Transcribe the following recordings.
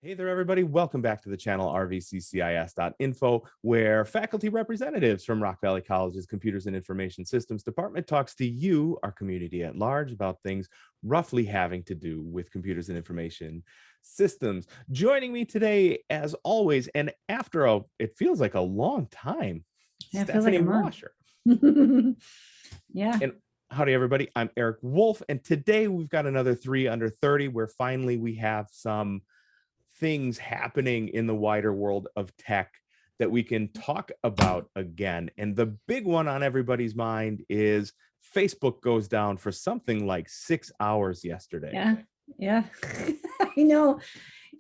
Hey there, everybody. Welcome back to the channel RVCCIS.info, where faculty representatives from Rock Valley College's Computers and Information Systems Department talks to you, our community at large, about things roughly having to do with computers and information systems. Joining me today, as always, and after it feels like a long time, Yeah, it feels like Stephanie a month. Washer. Yeah. And howdy, everybody. I'm Eric Wolf, and today we've got another 3 Under 30, where finally we have some things happening in the wider world of tech that we can talk about again. And the big one on everybody's mind is Facebook goes down for something like 6 hours yesterday. Yeah. I know.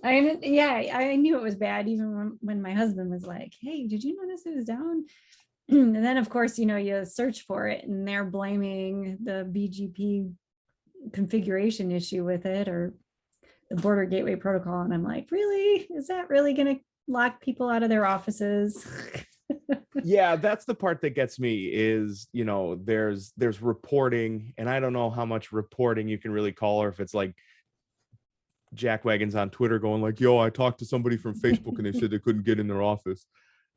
I knew it was bad even when my husband was like, "Hey, did you notice it was down?" And then of course, you search for it and they're blaming the BGP configuration issue with it, or the border gateway protocol. And I'm like, really? Is that really going to lock people out of their offices? Yeah, that's the part that gets me is, there's reporting, and I don't know how much reporting you can really call, or if it's like jackwagons on Twitter going like, yo, I talked to somebody from Facebook and they said they couldn't get in their office.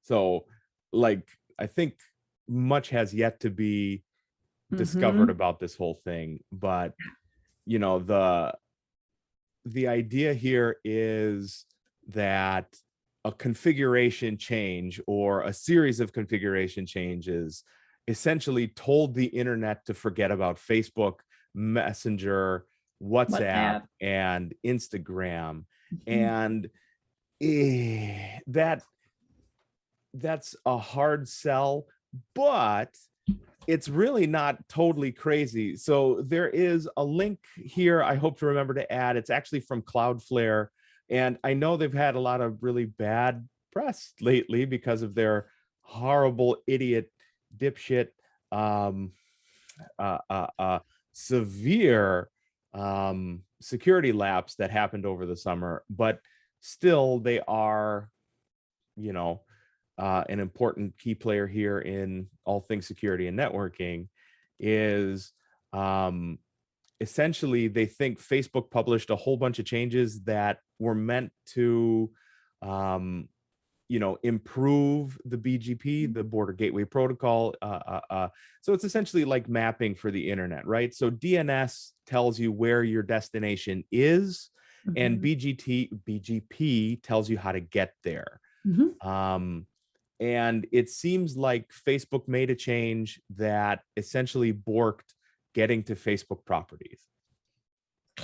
So like, I think much has yet to be discovered about this whole thing. But, the idea here is that a configuration change or a series of configuration changes essentially told the internet to forget about Facebook, Messenger, WhatsApp. And Instagram. And that's a hard sell, but it's really not totally crazy. So there is a link here I hope to remember to add. It's actually from Cloudflare. And I know they've had a lot of really bad press lately because of their horrible idiot dipshit severe security lapse that happened over the summer. But still, they are, an important key player here in all things security and networking. Is essentially they think Facebook published a whole bunch of changes that were meant to improve the BGP, the border gateway protocol. So it's essentially like mapping for the internet, right? So DNS tells you where your destination is, and BGP tells you how to get there. And it seems like Facebook made a change that essentially borked getting to Facebook properties.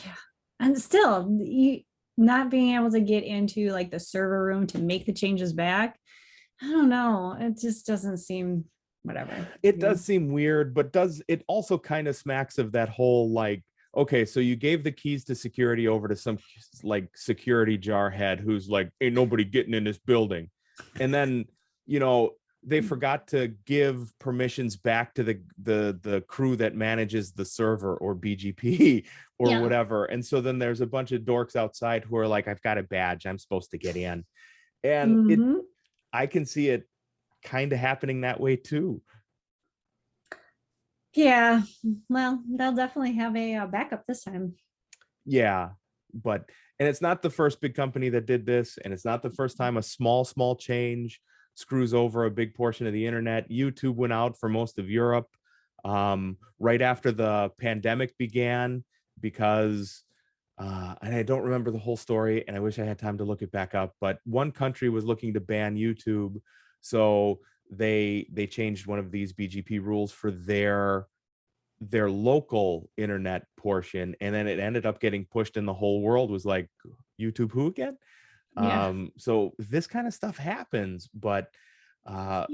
Yeah. And still, you not being able to get into like the server room to make the changes back. I don't know. It just doesn't seem whatever. It does seem weird, but does it also kind of smacks of that whole like, okay, so you gave the keys to security over to some like security jarhead who's like, ain't nobody getting in this building. And then they forgot to give permissions back to the crew that manages the server or BGP or whatever. And so then there's a bunch of dorks outside who are like, I've got a badge, I'm supposed to get in. And I can see it kind of happening that way too. Yeah, well, they'll definitely have a backup this time. Yeah, and it's not the first big company that did this, and it's not the first time a small change screws over a big portion of the internet. YouTube went out for most of Europe right after the pandemic began because, and I don't remember the whole story, and I wish I had time to look it back up, but one country was looking to ban YouTube, so they changed one of these BGP rules for their local internet portion, and then it ended up getting pushed, and the whole world was like, YouTube who again? So this kind of stuff happens, but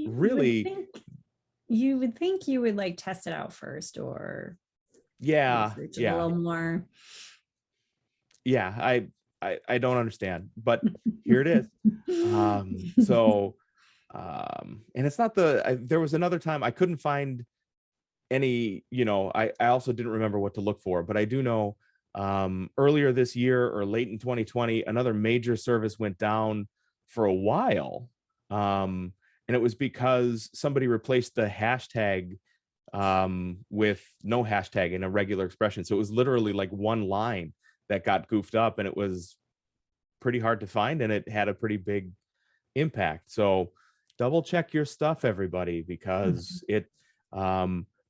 really you would think you would like test it out first, or a little more. I don't understand, but here it is. And it's not there was another time I couldn't find any, I also didn't remember what to look for, but I do know earlier this year or late in 2020, another major service went down for a while. And it was because somebody replaced the hashtag with no hashtag in a regular expression. So it was literally like one line that got goofed up, and it was pretty hard to find, and it had a pretty big impact. So double check your stuff, everybody, because it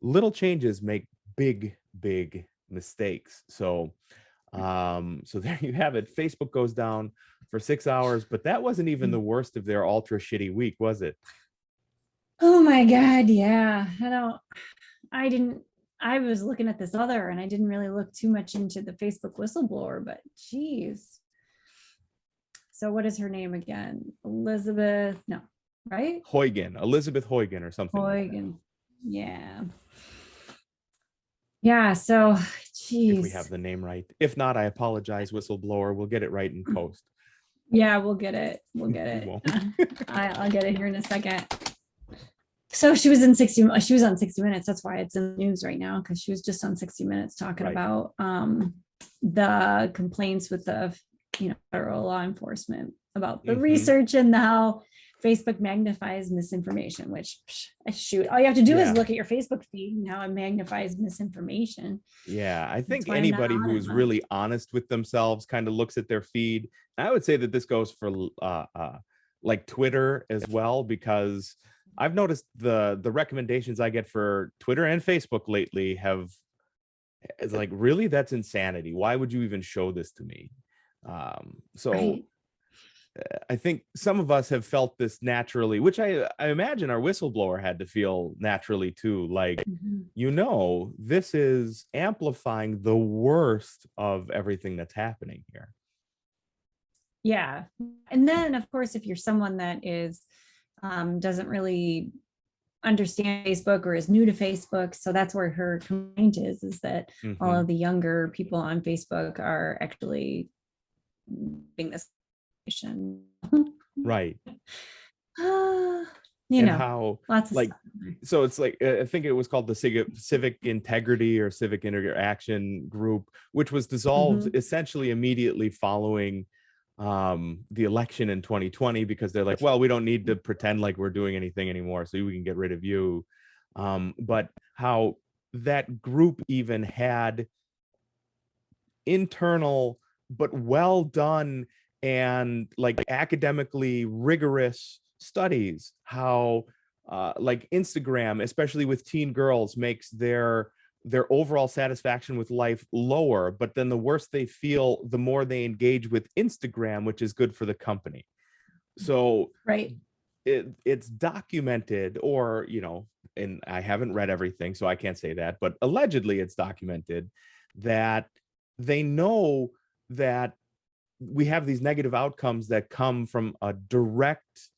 little changes make big mistakes. So so there you have it. Facebook goes down for 6 hours, but that wasn't even the worst of their ultra shitty week, was it? Oh my God, yeah. I was looking at this other, and I didn't really look too much into the Facebook whistleblower, but geez. So what is her name again? Elizabeth, no, right? Elizabeth Huygen or something. Huygen. Yeah. Yeah, so geez. If we have the name right. If not, I apologize, whistleblower. We'll get it right in post. Yeah, we'll get it. We'll get it. I'll get it here in a second. So she was on 60 Minutes. That's why it's in the news right now, because she was just on 60 Minutes talking about the complaints with the federal law enforcement about the research and how Facebook magnifies misinformation, which shoot, all you have to do is look at your Facebook feed and how it magnifies misinformation. Yeah, I think anybody who's really honest with themselves kind of looks at their feed. I would say that this goes for like Twitter as well, because I've noticed the recommendations I get for Twitter and Facebook lately it's like, really, that's insanity. Why would you even show this to me? I think some of us have felt this naturally, which I imagine our whistleblower had to feel naturally too. Like, this is amplifying the worst of everything that's happening here. Yeah. And then, of course, if you're someone that is doesn't really understand Facebook or is new to Facebook, so that's where her complaint is that all of the younger people on Facebook are actually being this. Right. How lots of like stuff. So it's like, I think it was called the Civic Integrity or Civic Interaction Group, which was dissolved essentially immediately following the election in 2020, because they're like, well, we don't need to pretend like we're doing anything anymore, so we can get rid of you. But how that group even had internal but well done and like academically rigorous studies, how like Instagram, especially with teen girls, makes their overall satisfaction with life lower, but then the worse they feel, the more they engage with Instagram, which is good for the company. So it's documented, or and I haven't read everything, so I can't say that, but allegedly it's documented that they know that we have these negative outcomes that come from a direct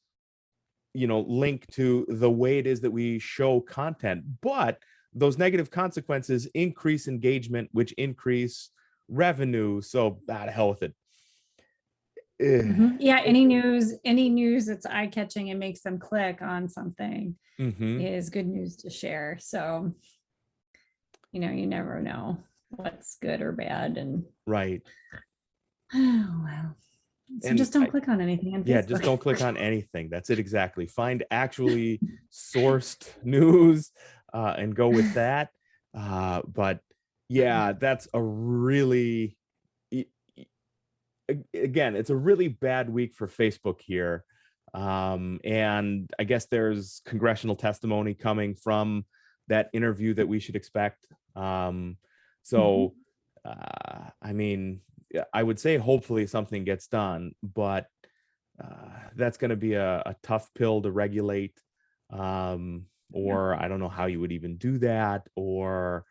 link to the way it is that we show content, but those negative consequences increase engagement, which increase revenue. So to hell with it. Yeah, any news that's eye-catching and makes them click on something is good news to share. So you never know what's good or bad. And oh wow. So just don't click on anything on Facebook. Yeah, just don't click on anything. That's it, exactly. Find actually sourced news and go with that. But yeah, that's a really, again, it's a really bad week for Facebook here. And I guess there's congressional testimony coming from that interview that we should expect. So I mean, I would say hopefully something gets done, but that's going to be a tough pill to regulate. Or I don't know how you would even do that, or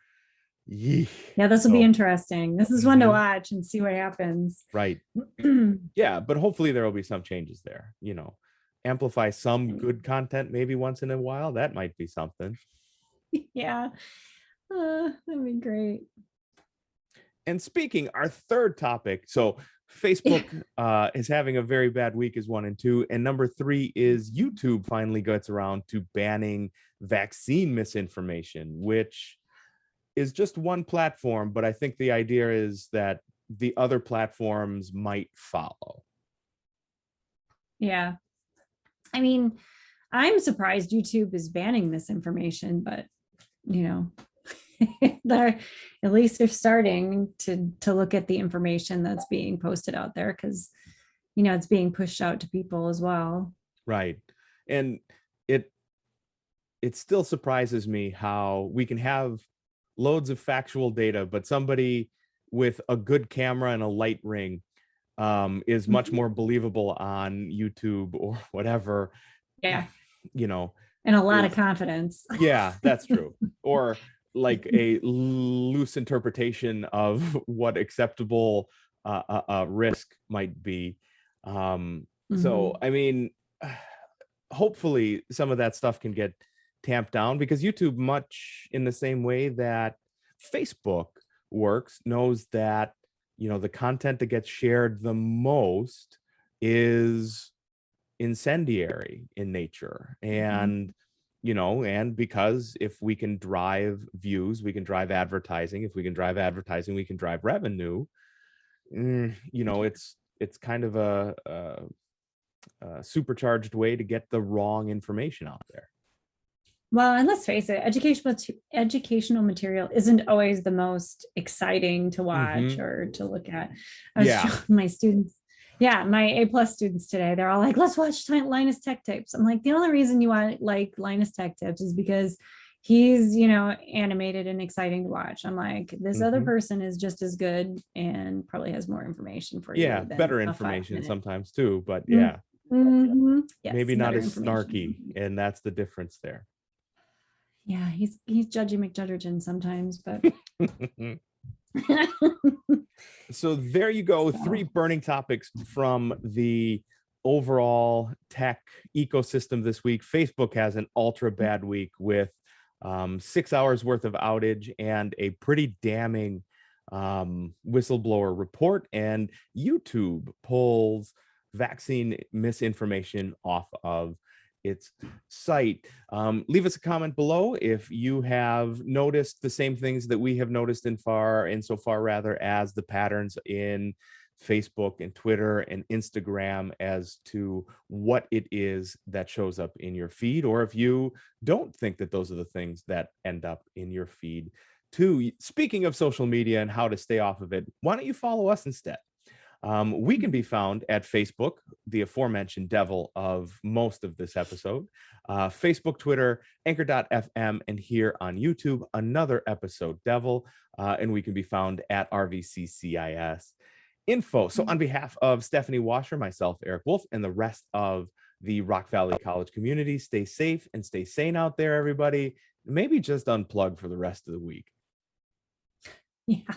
yeah, this will be interesting. This is one to watch and see what happens. Right. Yeah, but hopefully there will be some changes there. Amplify some good content maybe once in a while. That might be something. Yeah, that'd be great. And speaking, our third topic, so Facebook is having a very bad week is 1 and 2, and number 3 is YouTube finally gets around to banning vaccine misinformation, which is just one platform, but I think the idea is that the other platforms might follow. Yeah, I mean, I'm surprised YouTube is banning misinformation, but they're starting to look at the information that's being posted out there, because it's being pushed out to people as well. Right. And it still surprises me how we can have loads of factual data, but somebody with a good camera and a light ring is much more believable on YouTube or whatever, Yeah. you know, And a lot of is, confidence. yeah, that's true. Or like a loose interpretation of what acceptable risk might be. So, I mean, hopefully some of that stuff can get tamped down, because YouTube, much in the same way that Facebook works, knows that, the content that gets shared the most is incendiary in nature. And and because if we can drive views, we can drive advertising. If we can drive advertising, we can drive revenue. It's kind of a supercharged way to get the wrong information out there. Well, and let's face it, educational material isn't always the most exciting to watch or to look at. I was showing my students, my A+ students today, they're all like, let's watch Linus Tech Tips. I'm like, the only reason you want like Linus Tech Tips is because he's, animated and exciting to watch. I'm like, this other person is just as good and probably has more information for you. Yeah, better information sometimes too, but yeah. Yes, maybe not as snarky, and that's the difference there. Yeah, he's Judgy McJudgerton sometimes, but so there you go. 3 burning topics from the overall tech ecosystem this week. Facebook has an ultra bad week with 6 hours worth of outage and a pretty damning whistleblower report, and YouTube pulls vaccine misinformation off of its site. Leave us a comment below if you have noticed the same things that we have noticed insofar as the patterns in Facebook and Twitter and Instagram as to what it is that shows up in your feed, or if you don't think that those are the things that end up in your feed too. Speaking of social media and how to stay off of it, why don't you follow us instead? We can be found at Facebook, the aforementioned devil of most of this episode, Facebook, Twitter, Anchor.fm, and here on YouTube, another episode devil, and we can be found at RVCCISInfo. So on behalf of Stephanie Washer, myself, Eric Wolf, and the rest of the Rock Valley College community, stay safe and stay sane out there, everybody. Maybe just unplug for the rest of the week. Yeah.